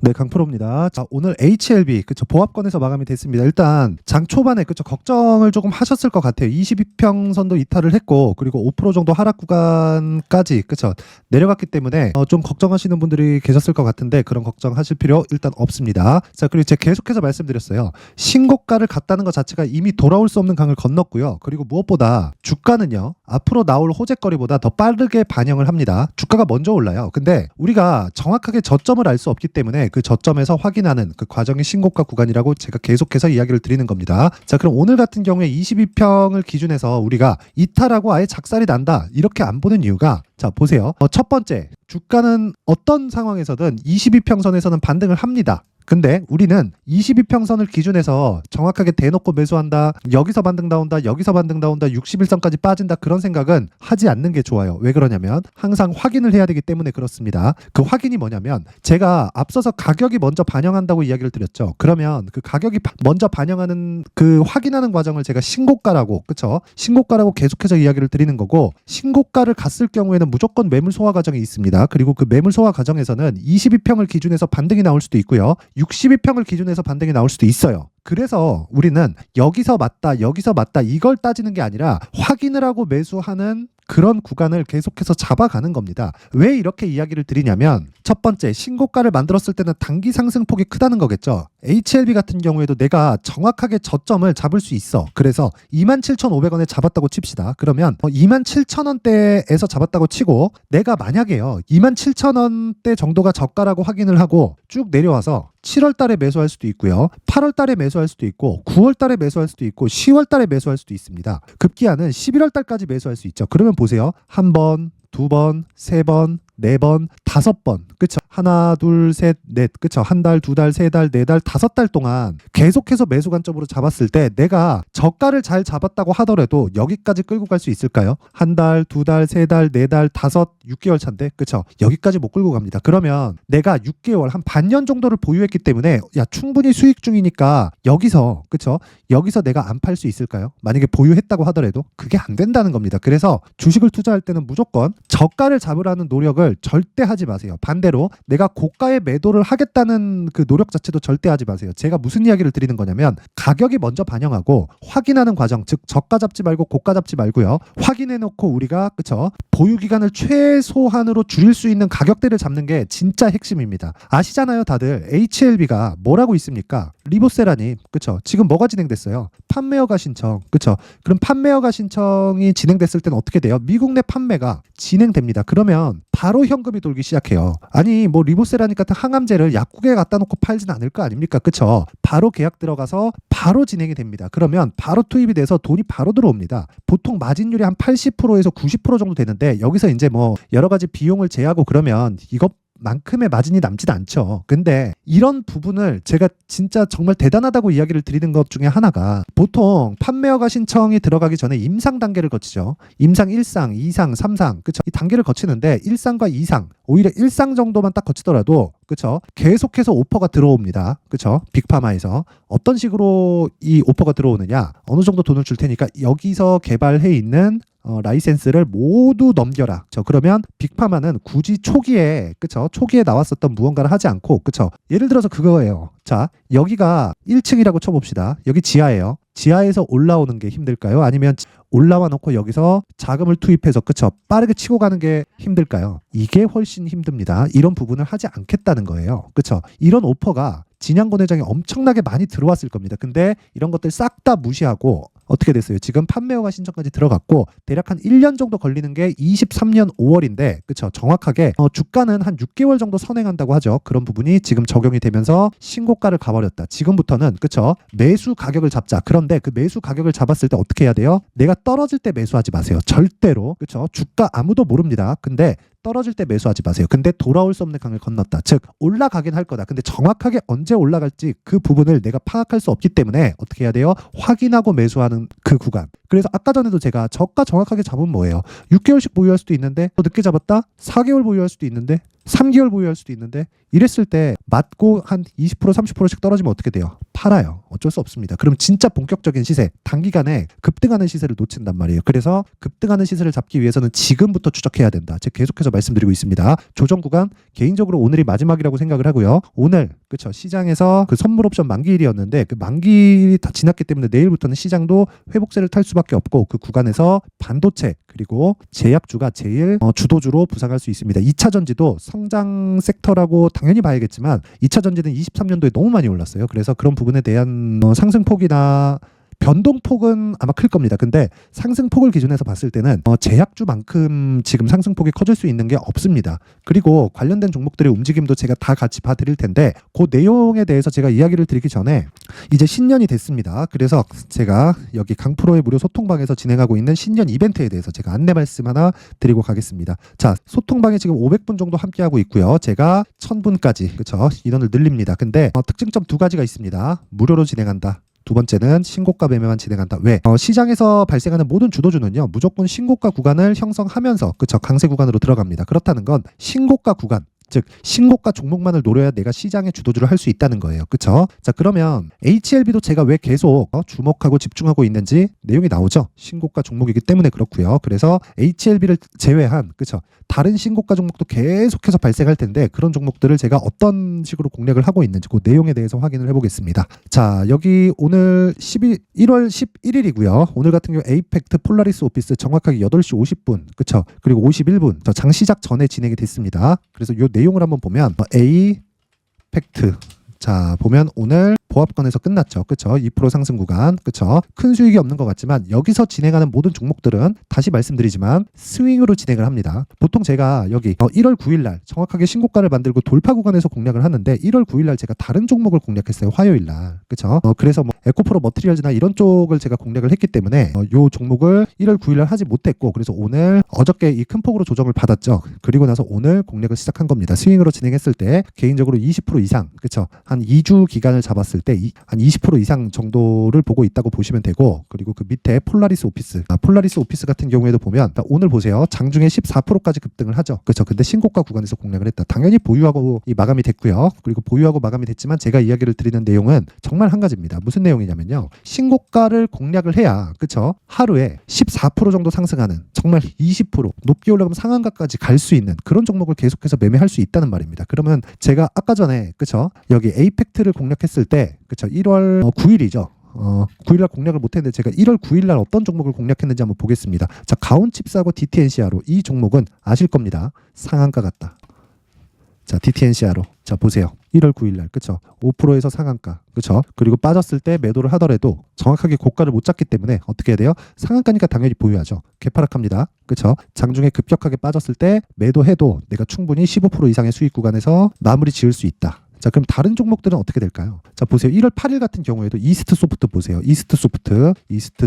네, 강프로입니다. 자, 오늘 HLB, 그쵸, 보합권에서 마감이 됐습니다. 일단, 장 초반에, 그쵸, 걱정을 조금 하셨을 것 같아요. 22평선도 이탈을 했고, 그리고 5% 정도 하락 구간까지, 그쵸, 내려갔기 때문에, 좀 걱정하시는 분들이 계셨을 것 같은데, 그런 걱정하실 필요 일단 없습니다. 자, 그리고 제가 계속해서 말씀드렸어요. 신고가를 갔다는 것 자체가 이미 돌아올 수 없는 강을 건넜고요. 그리고 무엇보다, 주가는요, 앞으로 나올 호재거리보다 더 빠르게 반영을 합니다. 주가가 먼저 올라요. 근데, 우리가 정확하게 저점을 알 수 없기 때문에, 그 저점에서 확인하는 그 과정이 신고가 구간이라고 제가 계속해서 이야기를 드리는 겁니다. 자, 그럼 오늘 같은 경우에 22평을 기준해서 우리가 이탈하고 아예 작살이 난다 이렇게 안 보는 이유가, 자, 보세요. 첫 번째, 주가는 어떤 상황에서든 22평선에서는 반등을 합니다. 근데 우리는 22평선을 기준해서 정확하게 대놓고 매수한다, 여기서 반등 나온다, 여기서 반등 나온다, 61선까지 빠진다, 그런 생각은 하지 않는 게 좋아요. 왜 그러냐면 항상 확인을 해야 되기 때문에 그렇습니다. 그 확인이 뭐냐면, 제가 앞서서 가격이 먼저 반영한다고 이야기를 드렸죠. 그러면 그 가격이 먼저 반영하는 그 확인하는 과정을 제가 신고가라고, 그쵸? 신고가라고 계속해서 이야기를 드리는 거고, 신고가를 갔을 경우에는 무조건 매물 소화 과정이 있습니다. 그리고 그 매물 소화 과정에서는 22평을 기준해서 반등이 나올 수도 있고요, 62평을 기준해서 반등이 나올 수도 있어요. 그래서 우리는 여기서 맞다, 여기서 맞다 이걸 따지는 게 아니라 확인을 하고 매수하는 그런 구간을 계속해서 잡아가는 겁니다. 왜 이렇게 이야기를 드리냐면, 첫 번째, 신고가를 만들었을 때는 단기 상승폭이 크다는 거겠죠. HLB 같은 경우에도 내가 정확하게 저점을 잡을 수 있어. 그래서 27,500원에 잡았다고 칩시다. 그러면 27,000원대에서 잡았다고 치고, 내가 만약에요 27,000원대 정도가 저가라고 확인을 하고 쭉 내려와서 7월 달에 매수할 수도 있고요, 8월 달에 매수할 수도 있고, 9월 달에 매수할 수도 있고, 10월 달에 매수할 수도 있습니다. 급기야는 11월 달까지 매수할 수 있죠. 그러면 보세요. 한 번, 두 번, 세 번, 네 번, 다섯 번, 그쵸? 하나, 둘, 셋, 넷, 그쵸? 한 달, 두 달, 세 달, 네 달, 다섯 달 동안 계속해서 매수 관점으로 잡았을 때 내가 저가를 잘 잡았다고 하더라도 여기까지 끌고 갈 수 있을까요? 한 달, 두 달, 세 달, 네 달, 다섯, 6개월 차인데, 그쵸? 여기까지 못 끌고 갑니다. 그러면 내가 6개월, 한 반년 정도를 보유했기 때문에, 야, 충분히 수익 중이니까 여기서, 그쵸? 여기서 내가 안 팔 수 있을까요? 만약에 보유했다고 하더라도 그게 안 된다는 겁니다. 그래서 주식을 투자할 때는 무조건 저가를 잡으라는 노력을 절대 하지 마세요. 반대로 내가 고가에 매도를 하겠다는 그 노력 자체도 절대 하지 마세요. 제가 무슨 이야기를 드리는 거냐면, 가격이 먼저 반영하고 확인하는 과정, 즉 저가 잡지 말고 고가 잡지 말고요, 확인해놓고 우리가, 그쵸, 보유 기간을 최소한으로 줄일 수 있는 가격대를 잡는 게 진짜 핵심입니다. 아시잖아요, 다들. HLB가 뭐라고 있습니까? 리보세라님, 그쵸? 지금 뭐가 진행됐어요? 판매허가 신청, 그쵸? 그럼 판매허가 신청이 진행됐을 때는 어떻게 돼요? 미국 내 판매가 진행됩니다. 그러면 바로 현금이 돌기 시작해요. 아니, 뭐 리보세라닉 같은 항암제를 약국에 갖다 놓고 팔진 않을 거 아닙니까? 그쵸? 바로 계약 들어가서 바로 진행이 됩니다. 그러면 바로 투입이 돼서 돈이 바로 들어옵니다. 보통 마진율이 한 80%에서 90% 정도 되는데, 여기서 이제 뭐 여러 가지 비용을 제하고 그러면 이것 만큼의 마진이 남진 않죠. 근데 이런 부분을 제가 진짜 정말 대단하다고 이야기를 드리는 것 중에 하나가, 보통 판매허가 신청이 들어가기 전에 임상 단계를 거치죠. 임상 1상, 2상, 3상, 그쵸? 이 단계를 거치는데 1상과 2상, 오히려 1상 정도만 딱 거치더라도, 그쵸, 계속해서 오퍼가 들어옵니다. 그쵸? 빅파마에서 어떤 식으로 이 오퍼가 들어오느냐, 어느 정도 돈을 줄 테니까 여기서 개발해 있는 라이센스를 모두 넘겨라. 그러면 빅파마는 굳이 초기에, 그쵸, 초기에 나왔었던 무언가를 하지 않고, 그쵸, 예를 들어서 그거예요. 자, 여기가 1층이라고 쳐봅시다. 여기 지하예요. 지하에서 올라오는 게 힘들까요? 아니면 올라와 놓고 여기서 자금을 투입해서, 그쵸, 빠르게 치고 가는 게 힘들까요? 이게 훨씬 힘듭니다. 이런 부분을 하지 않겠다는 거예요. 그쵸? 이런 오퍼가 진양권 회장이 엄청나게 많이 들어왔을 겁니다. 근데 이런 것들 싹 다 무시하고 어떻게 됐어요? 지금 판매허가 신청까지 들어갔고 대략 한 1년 정도 걸리는 게 23년 5월인데, 그쵸? 정확하게 주가는 한 6개월 정도 선행한다고 하죠. 그런 부분이 지금 적용이 되면서 신고가를 가버렸다. 지금부터는, 그쵸, 매수 가격을 잡자. 그런데 그 매수 가격을 잡았을 때 어떻게 해야 돼요? 내가 떨어질 때 매수하지 마세요. 절대로. 그쵸? 주가 아무도 모릅니다. 근데 떨어질 때 매수하지 마세요. 근데 돌아올 수 없는 강을 건넜다. 즉 올라가긴 할 거다. 근데 정확하게 언제 올라갈지 그 부분을 내가 파악할 수 없기 때문에 어떻게 해야 돼요? 확인하고 매수하는 그 구간. 그래서 아까 전에도 제가 저가 정확하게 잡으면 뭐예요? 6개월씩 보유할 수도 있는데 또 늦게 잡았다? 4개월 보유할 수도 있는데 3개월 보유할 수도 있는데 이랬을 때 맞고 한 20% 30%씩 떨어지면 어떻게 돼요? 팔아요. 어쩔 수 없습니다. 그럼 진짜 본격적인 시세, 단기간에 급등하는 시세를 놓친단 말이에요. 그래서 급등하는 시세를 잡기 위해서는 지금부터 추적해야 된다. 제가 계속해서 말씀드리고 있습니다. 조정 구간 개인적으로 오늘이 마지막이라고 생각을 하고요. 오늘 그쵸 시장에서 그 선물 옵션 만기일이었는데 그 만기일이 다 지났기 때문에 내일부터는 시장도 회복세를 탈 수밖에 없고 그 구간에서 반도체 그리고 제약주가 제일 주도주로 부상할 수 있습니다. 2차 전지도 성장 섹터라고 당연히 봐야겠지만 2차 전지는 23년도에 너무 많이 올랐어요. 그래서 그런 부분에 대한 상승폭이나 변동폭은 아마 클 겁니다. 근데 상승폭을 기준해서 봤을 때는 제약주만큼 지금 상승폭이 커질 수 있는 게 없습니다. 그리고 관련된 종목들의 움직임도 제가 다 같이 봐드릴 텐데 그 내용에 대해서 제가 이야기를 드리기 전에 이제 신년이 됐습니다. 그래서 제가 여기 강프로의 무료 소통방에서 진행하고 있는 신년 이벤트에 대해서 제가 안내 말씀 하나 드리고 가겠습니다. 자, 소통방에 지금 500분 정도 함께하고 있고요. 제가 1000분까지 그쵸 인원을 늘립니다. 근데 특징점 두 가지가 있습니다. 무료로 진행한다. 두 번째는 신고가 매매만 진행한다. 왜? 시장에서 발생하는 모든 주도주는요. 무조건 신고가 구간을 형성하면서 그쵸 강세 구간으로 들어갑니다. 그렇다는 건 신고가 구간 즉 신고가 종목만을 노려야 내가 시장의 주도주를 할 수 있다는 거예요. 그쵸? 자 그러면 HLB도 제가 왜 계속 주목하고 집중하고 있는지 내용이 나오죠. 신고가 종목이기 때문에 그렇고요. 그래서 HLB를 제외한 그쵸 다른 신고가 종목도 계속해서 발생할 텐데 그런 종목들을 제가 어떤 식으로 공략을 하고 있는지 그 내용에 대해서 확인을 해보겠습니다. 자 여기 오늘 1월 11일이고요. 오늘 같은 경우 에이펙트 폴라리스 오피스 정확하게 8시 50분 그쵸 그리고 51분 저 장 시작 전에 진행이 됐습니다. 그래서 요 내용을 한번 보면 에이펙트 자 보면 오늘 보합권에서 끝났죠. 그쵸? 2% 상승 구간. 그쵸? 큰 수익이 없는 것 같지만 여기서 진행하는 모든 종목들은 다시 말씀드리지만 스윙으로 진행을 합니다. 보통 제가 여기 1월 9일 날 정확하게 신고가를 만들고 돌파 구간에서 공략을 하는데 1월 9일 날 제가 다른 종목을 공략했어요. 화요일 날. 그쵸? 그래서 뭐 에코프로 머티리얼즈나 이런 쪽을 제가 공략을 했기 때문에 요 종목을 1월 9일 날 하지 못했고 그래서 오늘 어저께 이 큰 폭으로 조정을 받았죠. 그리고 나서 오늘 공략을 시작한 겁니다. 스윙으로 진행했을 때 개인적으로 20% 이상 그쵸? 한 2주 기간을 잡았을 때 한 20% 이상 정도를 보고 있다고 보시면 되고 그리고 그 밑에 폴라리스 오피스 폴라리스 오피스 같은 경우에도 보면 오늘 보세요. 장중에 14%까지 급등을 하죠. 그렇죠. 근데 신고가 구간에서 공략을 했다. 당연히 보유하고 마감이 됐고요. 그리고 보유하고 마감이 됐지만 제가 이야기를 드리는 내용은 정말 한 가지입니다. 무슨 내용이냐면요. 신고가를 공략을 해야 그렇죠. 하루에 14% 정도 상승하는 정말 20% 높게 올라가면 상한가까지 갈 수 있는 그런 종목을 계속해서 매매할 수 있다는 말입니다. 그러면 제가 아까 전에 그렇죠. 여기 에이펙트를 공략했을 때 그쵸 1월 9일이죠. 9일날 공략을 못했는데 제가 1월 9일날 어떤 종목을 공략했는지 한번 보겠습니다. 자 가온칩스하고 DTNCR로 이 종목은 아실 겁니다. 상한가 같다. 자 DTNCR로 자 보세요. 1월 9일날 그쵸 5%에서 상한가 그쵸 그리고 빠졌을 때 매도를 하더라도 정확하게 고가를 못 잡기 때문에 어떻게 해야 돼요? 상한가니까 당연히 보유하죠. 개파락합니다. 그쵸 장중에 급격하게 빠졌을 때 매도해도 내가 충분히 15% 이상의 수익 구간에서 마무리 지을 수 있다. 자 그럼 다른 종목들은 어떻게 될까요? 자 보세요. 1월 8일 같은 경우에도 이스트 소프트 보세요. 이스트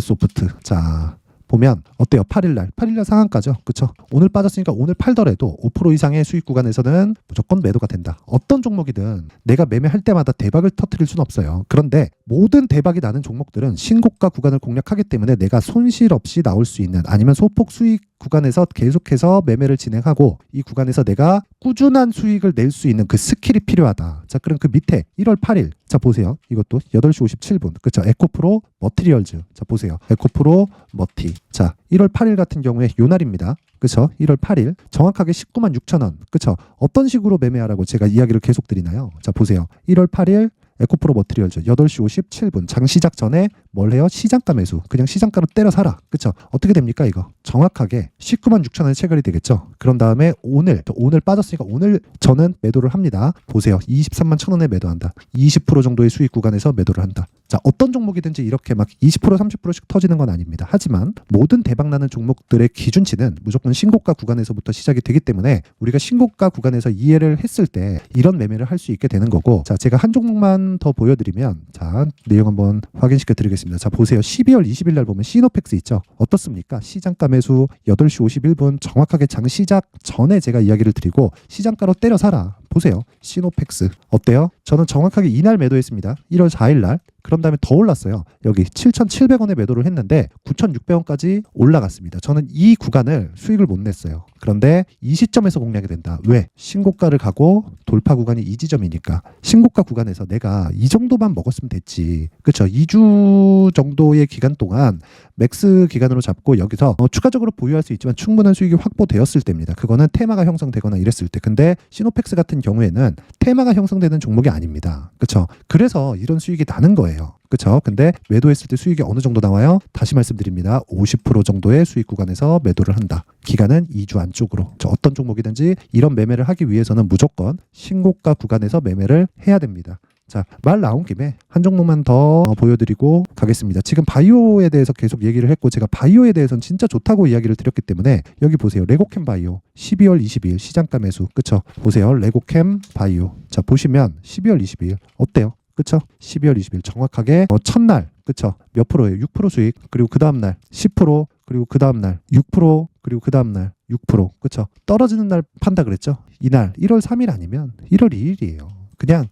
소프트 자 보면 어때요? 8일날 상한가죠. 그쵸? 오늘 빠졌으니까 오늘 팔더라도 5% 이상의 수익 구간에서는 무조건 매도가 된다. 어떤 종목이든 내가 매매할 때마다 대박을 터뜨릴 수는 없어요. 그런데 모든 대박이 나는 종목들은 신고가 구간을 공략하기 때문에 내가 손실 없이 나올 수 있는 아니면 소폭 수익 구간에서 계속해서 매매를 진행하고 이 구간에서 내가 꾸준한 수익을 낼 수 있는 그 스킬이 필요하다. 자, 그럼 그 밑에 1월 8일. 자, 보세요. 이것도 8시 57분. 그렇죠? 에코프로 머티리얼즈. 자, 보세요. 에코프로 머티. 자, 1월 8일 같은 경우에 요 날입니다. 그렇죠? 1월 8일. 정확하게 19만 6천 원. 그렇죠? 어떤 식으로 매매하라고 제가 이야기를 계속 드리나요? 자, 보세요. 1월 8일 에코프로 머티리얼즈 8시 57분 장 시작 전에 뭘 해요? 시장가 매수. 그냥 시장가로 때려 사라. 그쵸? 어떻게 됩니까 이거? 정확하게 19만 6천 원에 체결이 되겠죠. 그런 다음에 오늘 빠졌으니까 오늘 저는 매도를 합니다. 보세요. 23만 천 원에 매도한다. 20% 정도의 수익 구간에서 매도를 한다. 자, 어떤 종목이든지 이렇게 막 20% 30%씩 터지는 건 아닙니다. 하지만 모든 대박나는 종목들의 기준치는 무조건 신고가 구간에서부터 시작이 되기 때문에 우리가 신고가 구간에서 이해를 했을 때 이런 매매를 할 수 있게 되는 거고 자, 제가 한 종목만 더 보여드리면 자, 내용 한번 확인시켜 드리겠습니다. 자, 보세요. 12월 20일 날 보면 시노펙스 있죠. 어떻습니까? 시장가 매수 8시 51분 정확하게 장 시작 전에 제가 이야기를 드리고 시장가로 때려 사라. 보세요. 시노펙스 어때요? 저는 정확하게 이날 매도했습니다. 1월 4일 날. 그런 다음에 더 올랐어요. 여기 7,700원에 매도를 했는데 9,600원까지 올라갔습니다. 저는 이 구간을 수익을 못 냈어요. 그런데 이 시점에서 공략이 된다. 왜? 신고가를 가고 돌파 구간이 이 지점이니까 신고가 구간에서 내가 이 정도만 먹었으면 됐지. 그렇죠? 2주 정도의 기간 동안 맥스 기간으로 잡고 여기서 추가적으로 보유할 수 있지만 충분한 수익이 확보되었을 때입니다. 그거는 테마가 형성되거나 이랬을 때. 근데 시노펙스 같은 경우에는 테마가 형성되는 종목이 아닙니다. 그렇죠? 그래서 이런 수익이 나는 거예요. 그렇죠? 근데 매도했을 때 수익이 어느 정도 나와요? 다시 말씀드립니다. 50% 정도의 수익 구간에서 매도를 한다. 기간은 2주 안쪽으로. 어떤 종목이든지 이런 매매를 하기 위해서는 무조건 신고가 구간에서 매매를 해야 됩니다. 자, 말 나온 김에 한 종목만 더 보여드리고 가겠습니다. 지금 바이오에 대해서 계속 얘기를 했고 제가 바이오에 대해서는 진짜 좋다고 이야기를 드렸기 때문에 여기 보세요. 레고캠 바이오 12월 22일 시장가 매수. 그쵸? 보세요. 레고캠 바이오. 자, 보시면 12월 22일 어때요? 그쵸? 12월 20일 정확하게 첫날 그쵸? 몇 프로예요? 6% 수익. 그리고 그 다음날 10%. 그리고 그 다음날 6%. 그리고 그 다음날 6%. 그쵸? 떨어지는 날 판다 그랬죠? 이날 1월 3일 아니면 1월 2일이에요. 그냥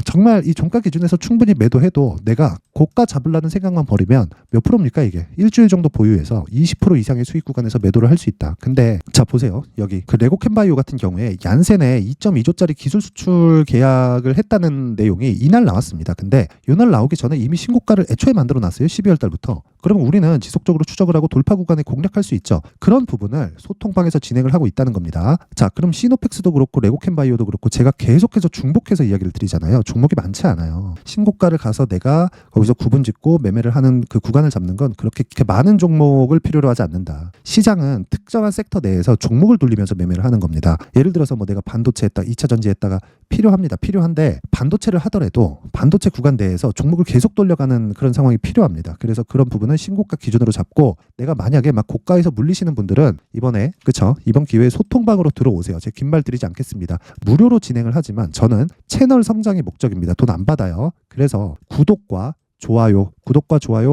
정말 이 종가 기준에서 충분히 매도해도 내가 고가 잡으려는 생각만 버리면 몇 프로입니까 이게? 일주일 정도 보유해서 20% 이상의 수익 구간에서 매도를 할 수 있다. 근데 자 보세요. 여기 그 레고캠바이오 같은 경우에 얀센에 2.2조짜리 기술 수출 계약을 했다는 내용이 이날 나왔습니다. 근데 이날 나오기 전에 이미 신고가를 애초에 만들어 놨어요. 12월 달부터. 그러면 우리는 지속적으로 추적을 하고 돌파 구간에 공략할 수 있죠. 그런 부분을 소통방에서 진행을 하고 있다는 겁니다. 자, 그럼 시노펙스도 그렇고 레고캠바이오도 그렇고 제가 계속해서 중복해서 이야기를 드리잖아요. 종목이 많지 않아요. 신고가를 가서 내가 거기서 구분 짓고 매매를 하는 그 구간을 잡는 건 그렇게 많은 종목을 필요로 하지 않는다. 시장은 특정한 섹터 내에서 종목을 돌리면서 매매를 하는 겁니다. 예를 들어서 뭐 내가 반도체 했다, 2차 전지 했다가 필요합니다. 필요한데 반도체를 하더라도 반도체 구간 내에서 종목을 계속 돌려가는 그런 상황이 필요합니다. 그래서 그런 부분은 신고가 기준으로 잡고 내가 만약에 막 고가에서 물리시는 분들은 이번에 그쵸? 이번 기회에 소통방으로 들어오세요. 제가 긴 말 드리지 않겠습니다. 무료로 진행을 하지만 저는 채널 성장이 목적입니다. 돈 안 받아요. 그래서 구독과 좋아요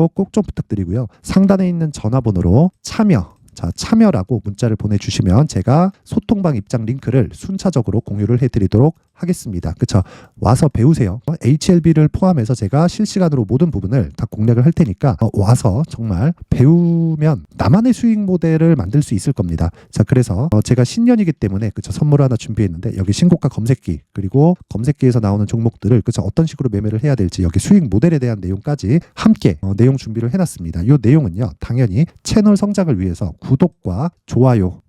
꼭 좀 부탁드리고요. 상단에 있는 전화번호로 참여라고 문자를 보내주시면 제가 소통방 입장 링크를 순차적으로 공유를 해드리도록 하겠습니다. 그쵸? 와서 배우세요. HLB를 포함해서 제가 실시간으로 모든 부분을 다 공략을 할 테니까 와서 정말 배우면 나만의 수익 모델을 만들 수 있을 겁니다. 자, 그래서 제가 신년이기 때문에 그쵸? 선물 하나 준비했는데 여기 신고가 검색기 그리고 검색기에서 나오는 종목들을 그쵸? 어떤 식으로 매매를 해야 될지 여기 수익 모델에 대한 내용까지 함께 내용 준비를 해놨습니다. 이 내용은요 당연히 채널 성장을 위해서 구독과 좋아요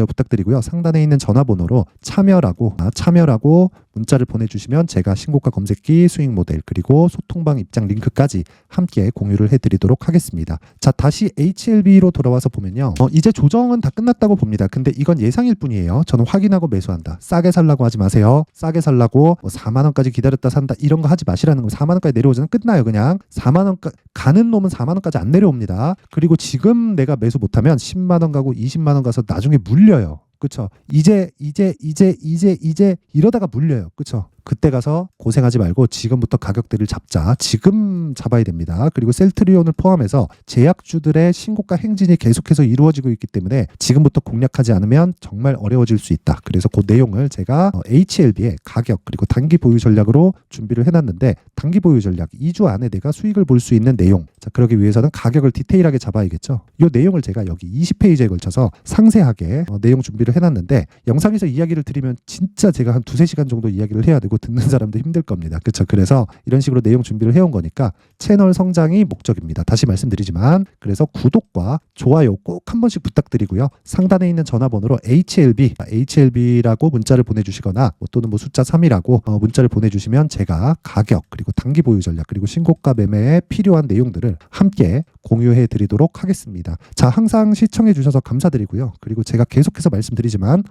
부탁드리고요. 상단에 있는 전화번호로 참여라고 문자를 보내주시면 제가 신고가 검색기 수익 모델 그리고 소통방 입장 링크까지 함께 공유를 해드리도록 하겠습니다. 자, 다시 HLB로 돌아와서 보면요. 이제 조정은 다 끝났다고 봅니다. 근데 이건 예상일 뿐이에요. 저는 확인하고 매수한다. 싸게 살라고 하지 마세요. 싸게 살라고 4만 원까지 기다렸다 산다 이런 거 하지 마시라는 거. 4만 원까지 내려오지는 끝나요. 그냥 4만 원 가는 놈은 4만 원까지 안 내려옵니다. 그리고 지금 내가 매수 못하면 10만 원 가고 20만 원 가서 나중에 물려요. 그쵸? 이제 이러다가 물려요. 그쵸? 그때 가서 고생하지 말고 지금부터 가격대를 잡자. 지금 잡아야 됩니다. 그리고 셀트리온을 포함해서 제약주들의 신고가 행진이 계속해서 이루어지고 있기 때문에 지금부터 공략하지 않으면 정말 어려워질 수 있다. 그래서 그 내용을 제가 HLB의 가격 그리고 단기 보유 전략으로 준비를 해놨는데 단기 보유 전략 2주 안에 내가 수익을 볼 수 있는 내용. 자, 그러기 위해서는 가격을 디테일하게 잡아야겠죠. 이 내용을 제가 여기 20페이지에 걸쳐서 상세하게 내용 준비를 해놨는데 영상에서 이야기를 드리면 진짜 제가 한 2-3시간 정도 이야기를 해야 되고 듣는 사람도 힘들 겁니다. 그렇죠? 그래서 이런 식으로 내용 준비를 해온 거니까 채널 성장이 목적입니다. 다시 말씀드리지만 그래서 구독과 좋아요 꼭 한 번씩 부탁드리고요. 상단에 있는 전화번호로 HLB라고 문자를 보내주시거나 또는 숫자 3이라고 문자를 보내주시면 제가 가격 그리고 단기 보유 전략 그리고 신고가 매매에 필요한 내용들을 함께 공유해 드리도록 하겠습니다. 자, 항상 시청해 주셔서 감사드리고요. 그리고 제가 계속해서 말씀드리지만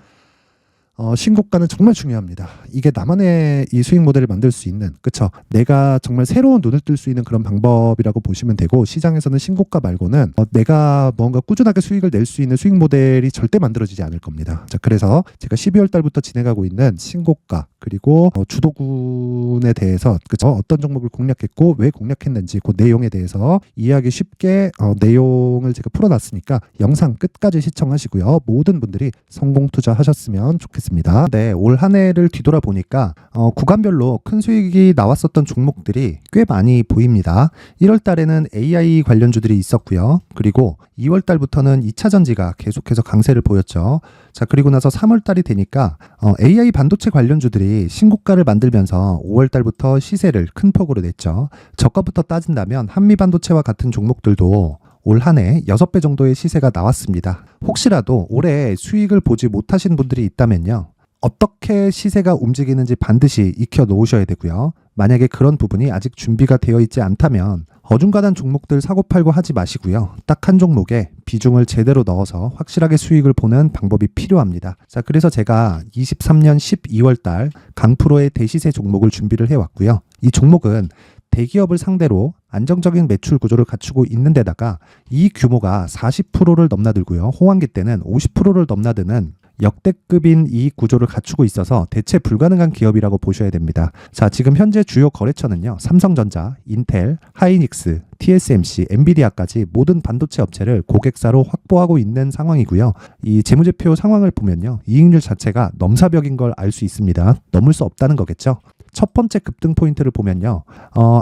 신고가는 정말 중요합니다. 이게 나만의 이 수익 모델을 만들 수 있는, 그쵸? 내가 정말 새로운 눈을 뜰 수 있는 그런 방법이라고 보시면 되고, 시장에서는 신고가 말고는 내가 뭔가 꾸준하게 수익을 낼 수 있는 수익 모델이 절대 만들어지지 않을 겁니다. 자, 그래서 제가 12월 달부터 진행하고 있는 신고가 그리고 주도군에 대해서 그쵸? 어떤 종목을 공략했고 왜 공략했는지 그 내용에 대해서 이해하기 쉽게 내용을 제가 풀어놨으니까 영상 끝까지 시청하시고요. 모든 분들이 성공 투자하셨으면 좋겠습니다. 있습니다. 네, 올 한 해를 뒤돌아보니까 구간별로 큰 수익이 나왔었던 종목들이 꽤 많이 보입니다. 1월 달에는 AI 관련주들이 있었고요. 그리고 2월 달부터는 2차 전지가 계속해서 강세를 보였죠. 자, 그리고 나서 3월 달이 되니까 AI 반도체 관련주들이 신고가를 만들면서 5월 달부터 시세를 큰 폭으로 냈죠. 저가부터 따진다면 한미 반도체와 같은 종목들도 올 한 해 6배 정도의 시세가 나왔습니다. 혹시라도 올해 수익을 보지 못하신 분들이 있다면요. 어떻게 시세가 움직이는지 반드시 익혀 놓으셔야 되고요. 만약에 그런 부분이 아직 준비가 되어 있지 않다면 어중간한 종목들 사고팔고 하지 마시고요. 딱 한 종목에 비중을 제대로 넣어서 확실하게 수익을 보는 방법이 필요합니다. 자, 그래서 제가 23년 12월 달 강프로의 대시세 종목을 준비를 해왔고요. 이 종목은 대기업을 상대로 안정적인 매출 구조를 갖추고 있는 데다가 이 규모가 40%를 넘나들고요. 호황기 때는 50%를 넘나드는 역대급인 이익 구조를 갖추고 있어서 대체 불가능한 기업이라고 보셔야 됩니다. 자, 지금 현재 주요 거래처는요. 삼성전자, 인텔, 하이닉스, TSMC, 엔비디아까지 모든 반도체 업체를 고객사로 확보하고 있는 상황이고요. 이 재무제표 상황을 보면요. 이익률 자체가 넘사벽인 걸 알 수 있습니다. 넘을 수 없다는 거겠죠. 첫 번째 급등 포인트를 보면요.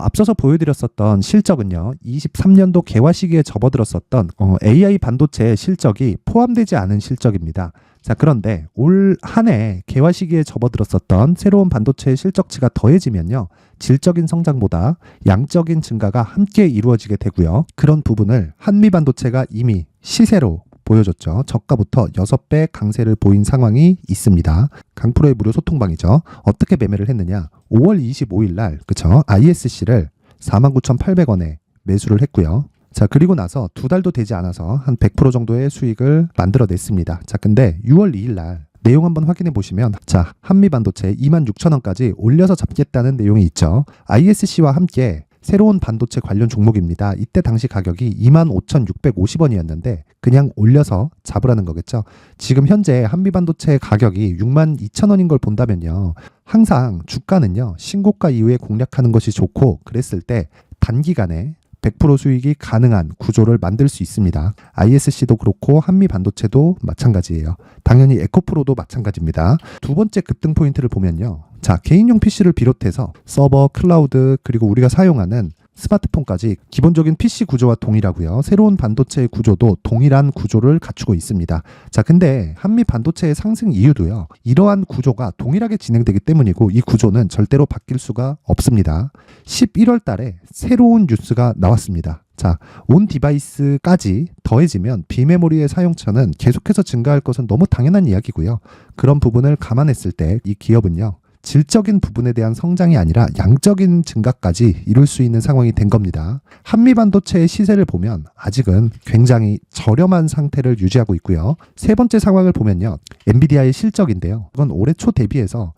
앞서서 보여드렸었던 실적은요. 23년도 개화 시기에 접어들었었던 AI 반도체의 실적이 포함되지 않은 실적입니다. 자, 그런데 올 한 해 개화 시기에 접어들었었던 새로운 반도체의 실적치가 더해지면요. 질적인 성장보다 양적인 증가가 함께 이루어지게 되고요. 그런 부분을 한미 반도체가 이미 시세로 보여줬죠. 저가부터 6배 강세를 보인 상황이 있습니다. 강프로의 무료 소통방이죠. 어떻게 매매를 했느냐. 5월 25일 날 그쵸? ISC를 49,800원에 매수를 했고요. 자, 그리고 나서 2달도 되지 않아서 한 100% 정도의 수익을 만들어냈습니다. 자, 근데 6월 2일 날 내용 한번 확인해 보시면 자, 한미반도체 26,000원까지 올려서 잡겠다는 내용이 있죠. ISC와 함께 새로운 반도체 관련 종목입니다. 이때 당시 가격이 25,650원이었는데 그냥 올려서 잡으라는 거겠죠. 지금 현재 한미반도체 가격이 62,000원인 걸 본다면요. 항상 주가는요. 신고가 이후에 공략하는 것이 좋고 그랬을 때 단기간에 100% 수익이 가능한 구조를 만들 수 있습니다. ISC도 그렇고 한미반도체도 마찬가지예요. 당연히 에코프로도 마찬가지입니다. 두 번째 급등 포인트를 보면요. 자, 개인용 PC를 비롯해서 서버, 클라우드, 그리고 우리가 사용하는 스마트폰까지 기본적인 PC 구조와 동일하고요. 새로운 반도체의 구조도 동일한 구조를 갖추고 있습니다. 자, 근데 한미 반도체의 상승 이유도요. 이러한 구조가 동일하게 진행되기 때문이고 이 구조는 절대로 바뀔 수가 없습니다. 11월 달에 새로운 뉴스가 나왔습니다. 자, 온 디바이스까지 더해지면 비메모리의 사용처는 계속해서 증가할 것은 너무 당연한 이야기고요. 그런 부분을 감안했을 때 이 기업은요. 질적인 부분에 대한 성장이 아니라 양적인 증가까지 이룰 수 있는 상황이 된 겁니다. 한미반도체의 시세를 보면 아직은 굉장히 저렴한 상태를 유지하고 있고요. 세 번째 상황을 보면요. 엔비디아의 실적인데요. 이건 올해 초 대비해서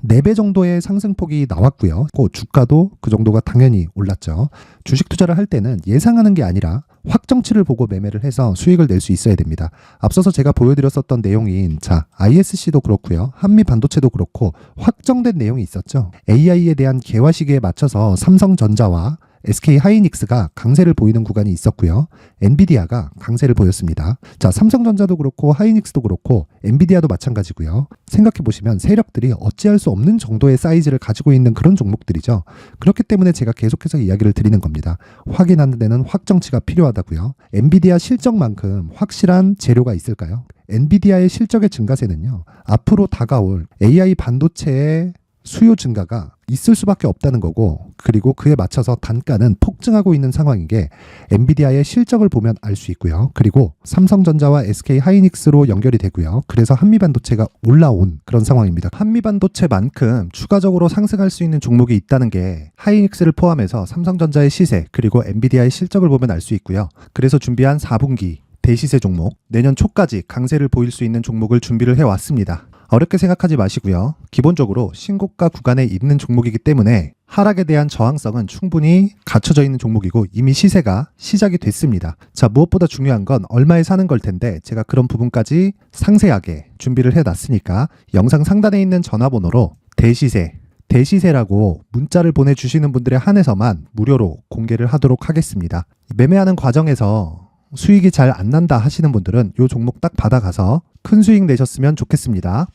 4배 정도의 상승폭이 나왔고요. 주가도 그 정도가 당연히 올랐죠. 주식 투자를 할 때는 예상하는 게 아니라 확정치를 보고 매매를 해서 수익을 낼 수 있어야 됩니다. 앞서서 제가 보여드렸었던 내용인 자, ISC도 그렇고요. 한미 반도체도 그렇고 확정된 내용이 있었죠. AI에 대한 개화 시기에 맞춰서 삼성전자와 SK 하이닉스가 강세를 보이는 구간이 있었고요. 엔비디아가 강세를 보였습니다. 자, 삼성전자도 그렇고 하이닉스도 그렇고 엔비디아도 마찬가지고요. 생각해 보시면 세력들이 어찌할 수 없는 정도의 사이즈를 가지고 있는 그런 종목들이죠. 그렇기 때문에 제가 계속해서 이야기를 드리는 겁니다. 확인하는 데는 확정치가 필요하다고요. 엔비디아 실적만큼 확실한 재료가 있을까요? 엔비디아의 실적의 증가세는요. 앞으로 다가올 AI 반도체의 수요 증가가 있을 수밖에 없다는 거고 그리고 그에 맞춰서 단가는 폭증하고 있는 상황인 게 엔비디아의 실적을 보면 알 수 있고요. 그리고 삼성전자와 SK 하이닉스로 연결이 되고요. 그래서 한미반도체가 올라온 그런 상황입니다. 한미반도체만큼 추가적으로 상승할 수 있는 종목이 있다는 게 하이닉스를 포함해서 삼성전자의 시세 그리고 엔비디아의 실적을 보면 알 수 있고요. 그래서 준비한 4분기 대시세 종목 내년 초까지 강세를 보일 수 있는 종목을 준비를 해왔습니다. 어렵게 생각하지 마시고요. 기본적으로 신고가 구간에 있는 종목이기 때문에 하락에 대한 저항성은 충분히 갖춰져 있는 종목이고 이미 시세가 시작이 됐습니다. 자, 무엇보다 중요한 건 얼마에 사는 걸 텐데 제가 그런 부분까지 상세하게 준비를 해놨으니까 영상 상단에 있는 전화번호로 대시세라고 문자를 보내주시는 분들에 한해서만 무료로 공개를 하도록 하겠습니다. 매매하는 과정에서 수익이 잘 안 난다 하시는 분들은 이 종목 딱 받아가서 큰 수익 내셨으면 좋겠습니다.